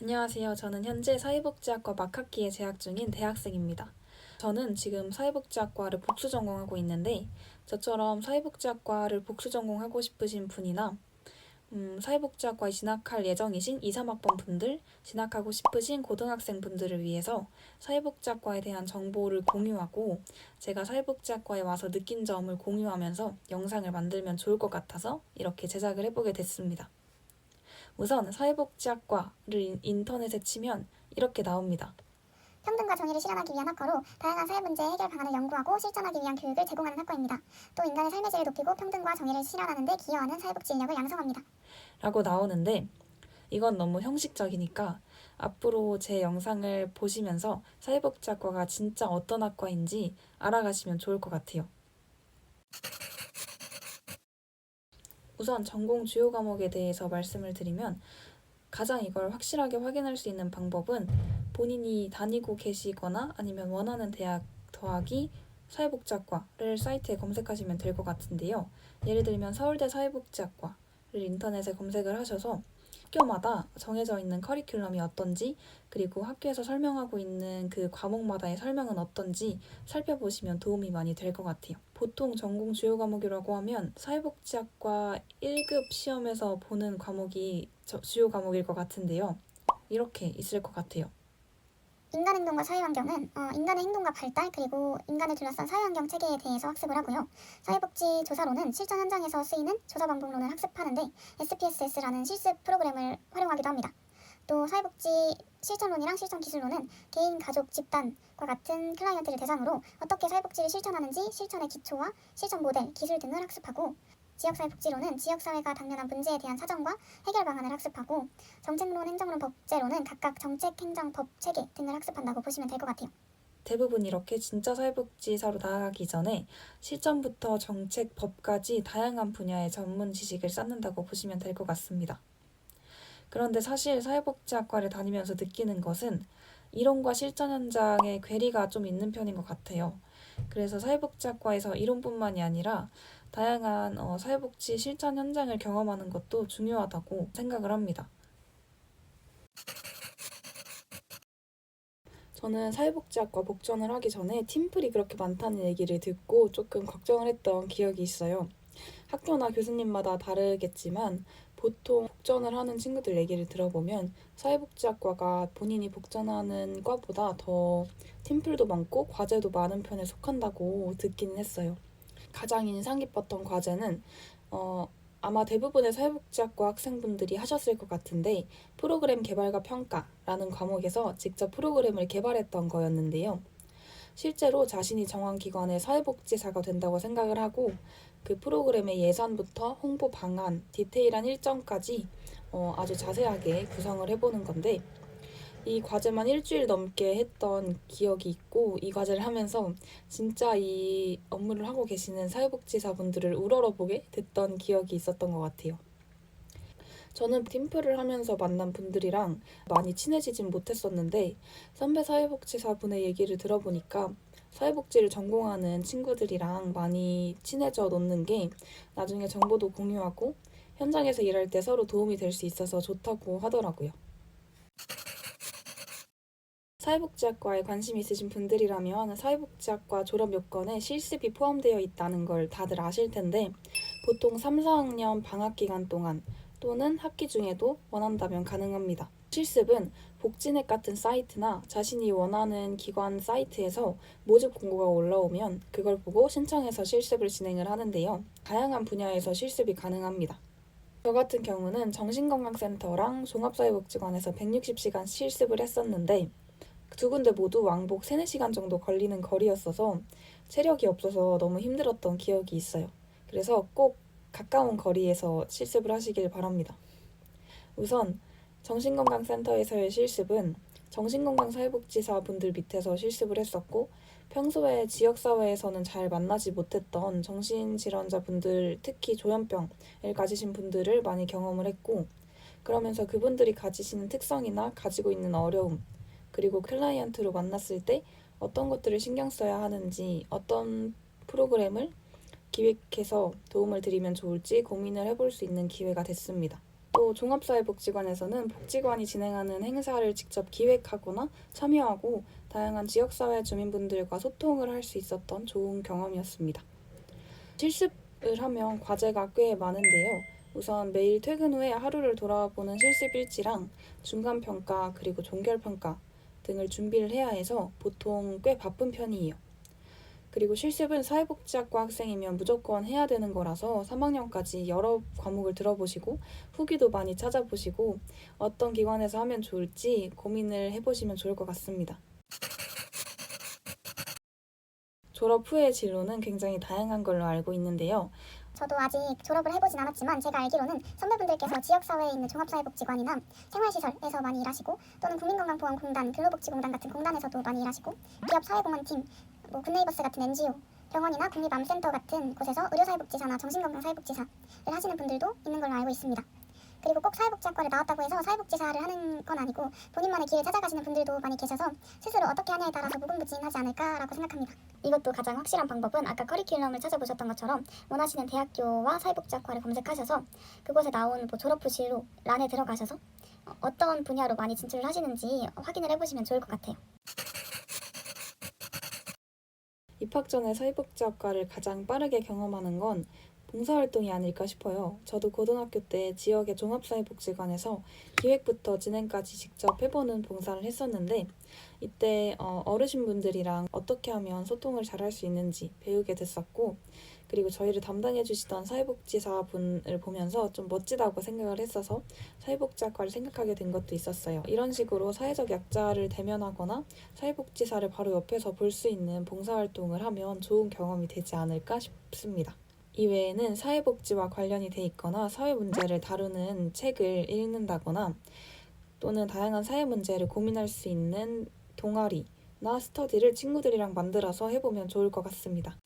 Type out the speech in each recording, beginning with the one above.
안녕하세요. 저는 현재 사회복지학과 막학기에 재학 중인 대학생입니다. 저는 지금 사회복지학과를 복수 전공하고 있는데 저처럼 사회복지학과를 복수 전공하고 싶으신 분이나 사회복지학과에 진학할 예정이신 2, 3학번 분들, 진학하고 싶으신 고등학생 분들을 위해서 사회복지학과에 대한 정보를 공유하고 제가 사회복지학과에 와서 느낀 점을 공유하면서 영상을 만들면 좋을 것 같아서 이렇게 제작을 해보게 됐습니다. 우선 사회복지학과를 인터넷에 치면 이렇게 나옵니다. 평등과 정의를 실현하기 위한 학과로 다양한 사회 문제 해결 방안을 연구하고 실천하기 위한 교육을 제공하는 학과입니다. 또 인간의 삶의 질을 높이고 평등과 정의를 실현하는 데 기여하는 사회복지 인력을 양성합니다. 라고 나오는데 이건 너무 형식적이니까 앞으로 제 영상을 보시면서 사회복지학과가 진짜 어떤 학과인지 알아가시면 좋을 것 같아요. 우선 전공 주요 과목에 대해서 말씀을 드리면 가장 이걸 확실하게 확인할 수 있는 방법은 본인이 다니고 계시거나 아니면 원하는 대학 더하기 사회복지학과를 사이트에 검색하시면 될 것 같은데요. 예를 들면 서울대 사회복지학과를 인터넷에 검색을 하셔서 학교마다 정해져 있는 커리큘럼이 어떤지 그리고 학교에서 설명하고 있는 그 과목마다의 설명은 어떤지 살펴보시면 도움이 많이 될 것 같아요. 보통 전공 주요 과목이라고 하면 사회복지학과 1급 시험에서 보는 과목이 주요 과목일 것 같은데요. 이렇게 있을 것 같아요. 인간 행동과 사회환경은 인간의 행동과 발달 그리고 인간을 둘러싼 사회환경 체계에 대해서 학습을 하고요. 사회복지 조사로는 실전 현장에서 쓰이는 조사 방법론을 학습하는데 SPSS라는 실습 프로그램을 활용하기도 합니다. 또 사회복지 실천론이랑 실천기술론은 개인, 가족, 집단과 같은 클라이언트를 대상으로 어떻게 사회복지를 실천하는지 실천의 기초와 실천 모델, 기술 등을 학습하고 지역사회복지론은 지역사회가 당면한 문제에 대한 사정과 해결 방안을 학습하고 정책론, 행정론, 법제론은 각각 정책, 행정, 법, 체계 등을 학습한다고 보시면 될 것 같아요. 대부분 이렇게 진짜 사회복지사로 나아가기 전에 실전부터 정책, 법까지 다양한 분야의 전문 지식을 쌓는다고 보시면 될 것 같습니다. 그런데 사실 사회복지학과를 다니면서 느끼는 것은 이론과 실전 현장의 괴리가 좀 있는 편인 것 같아요. 그래서 사회복지학과에서 이론뿐만이 아니라 다양한 사회복지 실전 현장을 경험하는 것도 중요하다고 생각을 합니다. 저는 사회복지학과 복전을 하기 전에 팀플이 그렇게 많다는 얘기를 듣고 조금 걱정을 했던 기억이 있어요. 학교나 교수님마다 다르겠지만 보통 복전을 하는 친구들 얘기를 들어보면 사회복지학과가 본인이 복전하는 과보다 더 팀플도 많고 과제도 많은 편에 속한다고 듣기는 했어요. 가장 인상 깊었던 과제는 아마 대부분의 사회복지학과 학생분들이 하셨을 것 같은데 프로그램 개발과 평가라는 과목에서 직접 프로그램을 개발했던 거였는데요. 실제로 자신이 정한 기관의 사회복지사가 된다고 생각을 하고 그 프로그램의 예산부터 홍보 방안, 디테일한 일정까지 아주 자세하게 구성을 해보는 건데 이 과제만 일주일 넘게 했던 기억이 있고 이 과제를 하면서 진짜 이 업무를 하고 계시는 사회복지사분들을 우러러보게 됐던 기억이 있었던 것 같아요. 저는 팀플을 하면서 만난 분들이랑 많이 친해지진 못했었는데 선배 사회복지사분의 얘기를 들어보니까 사회복지를 전공하는 친구들이랑 많이 친해져 놓는 게 나중에 정보도 공유하고 현장에서 일할 때 서로 도움이 될 수 있어서 좋다고 하더라고요. 사회복지학과에 관심 있으신 분들이라면 사회복지학과 졸업 요건에 실습이 포함되어 있다는 걸 다들 아실 텐데 보통 3, 4학년 방학 기간 동안 또는 학기 중에도 원한다면 가능합니다. 실습은 복지넷 같은 사이트나 자신이 원하는 기관 사이트에서 모집 공고가 올라오면 그걸 보고 신청해서 실습을 진행을 하는데요. 다양한 분야에서 실습이 가능합니다. 저 같은 경우는 정신건강센터랑 종합사회복지관에서 160시간 실습을 했었는데 두 군데 모두 왕복 3, 4시간 정도 걸리는 거리였어서 체력이 없어서 너무 힘들었던 기억이 있어요. 그래서 꼭 가까운 거리에서 실습을 하시길 바랍니다. 우선 정신건강센터에서의 실습은 정신건강사회복지사 분들 밑에서 실습을 했었고 평소에 지역사회에서는 잘 만나지 못했던 정신질환자 분들, 특히 조현병을 가지신 분들을 많이 경험을 했고 그러면서 그분들이 가지시는 특성이나 가지고 있는 어려움 그리고 클라이언트로 만났을 때 어떤 것들을 신경 써야 하는지 어떤 프로그램을 기획해서 도움을 드리면 좋을지 고민을 해볼 수 있는 기회가 됐습니다. 또 종합사회복지관에서는 복지관이 진행하는 행사를 직접 기획하거나 참여하고 다양한 지역사회 주민분들과 소통을 할 수 있었던 좋은 경험이었습니다. 실습을 하면 과제가 꽤 많은데요. 우선 매일 퇴근 후에 하루를 돌아보는 실습 일지랑 중간평가 그리고 종결평가 등을 준비를 해야 해서 보통 꽤 바쁜 편이에요. 그리고 실습은 사회복지학과 학생이면 무조건 해야 되는 거라서 3학년까지 여러 과목을 들어보시고 후기도 많이 찾아보시고 어떤 기관에서 하면 좋을지 고민을 해보시면 좋을 것 같습니다. 졸업 후의 진로는 굉장히 다양한 걸로 알고 있는데요. 저도 아직 졸업을 해보진 않았지만 제가 알기로는 선배분들께서 지역사회에 있는 종합사회복지관이나 생활시설에서 많이 일하시고 또는 국민건강보험공단, 근로복지공단 같은 공단에서도 많이 일하시고 기업 사회공헌팀, 굿네이버스 같은 NGO, 병원이나 국립암센터 같은 곳에서 의료사회복지사나 정신건강사회복지사를 하시는 분들도 있는 걸로 알고 있습니다. 그리고 꼭 사회복지학과를 나왔다고 해서 사회복지사를 하는 건 아니고 본인만의 길을 찾아가시는 분들도 많이 계셔서 스스로 어떻게 하냐에 따라서 무궁무진하지 않을까라고 생각합니다. 이것도 가장 확실한 방법은 아까 커리큘럼을 찾아보셨던 것처럼 원하시는 대학교와 사회복지학과를 검색하셔서 그곳에 나온 졸업 후 진로란에 들어가셔서 어떤 분야로 많이 진출을 하시는지 확인을 해보시면 좋을 것 같아요. 입학 전에 사회복지학과를 가장 빠르게 경험하는 건 봉사활동이 아닐까 싶어요. 저도 고등학교 때 지역의 종합사회복지관에서 기획부터 진행까지 직접 해보는 봉사를 했었는데 이때 어르신분들이랑 어떻게 하면 소통을 잘할 수 있는지 배우게 됐었고 그리고 저희를 담당해 주시던 사회복지사분을 보면서 좀 멋지다고 생각을 했어서 사회복지학과를 생각하게 된 것도 있었어요. 이런 식으로 사회적 약자를 대면하거나 사회복지사를 바로 옆에서 볼 수 있는 봉사활동을 하면 좋은 경험이 되지 않을까 싶습니다. 이외에는 사회복지와 관련이 돼 있거나 사회 문제를 다루는 책을 읽는다거나 또는 다양한 사회 문제를 고민할 수 있는 동아리나 스터디를 친구들이랑 만들어서 해보면 좋을 것 같습니다.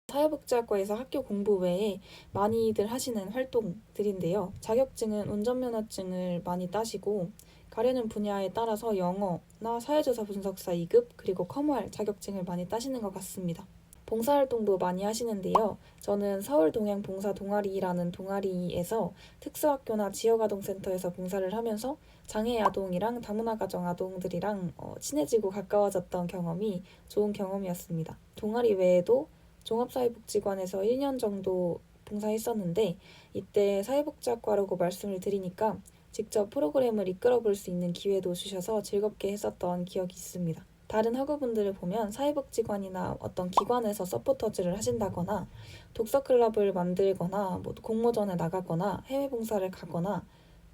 사회복지학과에서 학교 공부 외에 많이들 하시는 활동들인데요. 자격증은 운전면허증을 많이 따시고 가려는 분야에 따라서 영어나 사회조사 분석사 2급 그리고 커머할 자격증을 많이 따시는 것 같습니다. 봉사활동도 많이 하시는데요. 저는 서울동행봉사 동아리라는 동아리에서 특수학교나 지역아동센터에서 봉사를 하면서 장애아동이랑 다문화가정 아동들이랑 친해지고 가까워졌던 경험이 좋은 경험이었습니다. 동아리 외에도 종합사회복지관에서 1년 정도 봉사했었는데 이때 사회복지학과라고 말씀을 드리니까 직접 프로그램을 이끌어 볼 수 있는 기회도 주셔서 즐겁게 했었던 기억이 있습니다. 다른 학우분들을 보면 사회복지관이나 어떤 기관에서 서포터즈를 하신다거나 독서클럽을 만들거나 공모전에 나가거나 해외 봉사를 가거나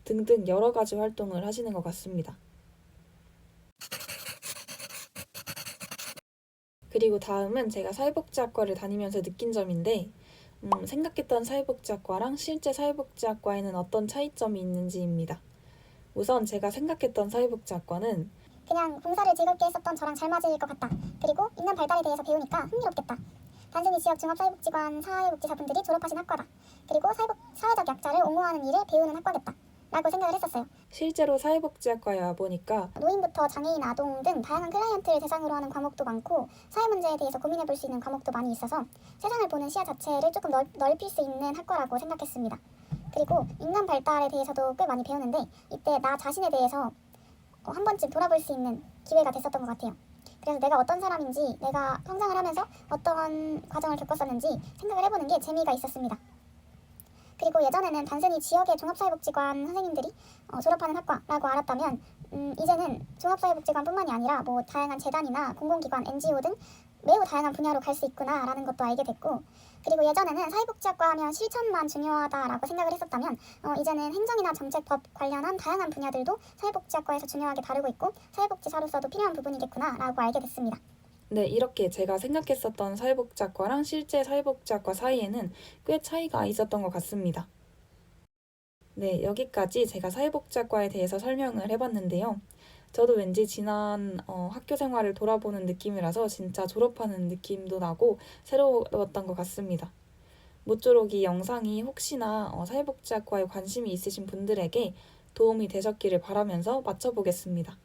등등 여러 가지 활동을 하시는 것 같습니다. 그리고 다음은 제가 사회복지학과를 다니면서 느낀 점인데 생각했던 사회복지학과랑 실제 사회복지학과에는 어떤 차이점이 있는지입니다. 우선 제가 생각했던 사회복지학과는 그냥 봉사를 즐겁게 했었던 저랑 잘 맞을 것 같다. 그리고 인간 발달에 대해서 배우니까 흥미롭겠다. 단순히 지역 종합사회복지관 사회복지사분들이 졸업하신 학과다. 그리고 사회적 약자를 옹호하는 일을 배우는 학과겠다. 라고 생각을 했었어요. 실제로 사회복지학과에 와보니까 노인부터 장애인, 아동 등 다양한 클라이언트를 대상으로 하는 과목도 많고 사회 문제에 대해서 고민해볼 수 있는 과목도 많이 있어서 세상을 보는 시야 자체를 조금 넓힐 수 있는 학과라고 생각했습니다. 그리고 인간 발달에 대해서도 꽤 많이 배우는데 이때 나 자신에 대해서 한 번쯤 돌아볼 수 있는 기회가 됐었던 것 같아요. 그래서 내가 어떤 사람인지, 내가 성장을 하면서 어떤 과정을 겪었었는지 생각을 해보는 게 재미가 있었습니다. 그리고 예전에는 단순히 지역의 종합사회복지관 선생님들이 졸업하는 학과라고 알았다면 이제는 종합사회복지관뿐만이 아니라 다양한 재단이나 공공기관, NGO 등 매우 다양한 분야로 갈 수 있구나라는 것도 알게 됐고 그리고 예전에는 사회복지학과 하면 실천만 중요하다라고 생각을 했었다면 이제는 행정이나 정책법 관련한 다양한 분야들도 사회복지학과에서 중요하게 다루고 있고 사회복지사로서도 필요한 부분이겠구나라고 알게 됐습니다. 네, 이렇게 제가 생각했었던 사회복지학과랑 실제 사회복지학과 사이에는 꽤 차이가 있었던 것 같습니다. 네, 여기까지 제가 사회복지학과에 대해서 설명을 해봤는데요. 저도 왠지 지난 학교 생활을 돌아보는 느낌이라서 진짜 졸업하는 느낌도 나고 새로웠던 것 같습니다. 모쪼록 이 영상이 혹시나 사회복지학과에 관심이 있으신 분들에게 도움이 되셨기를 바라면서 마쳐보겠습니다.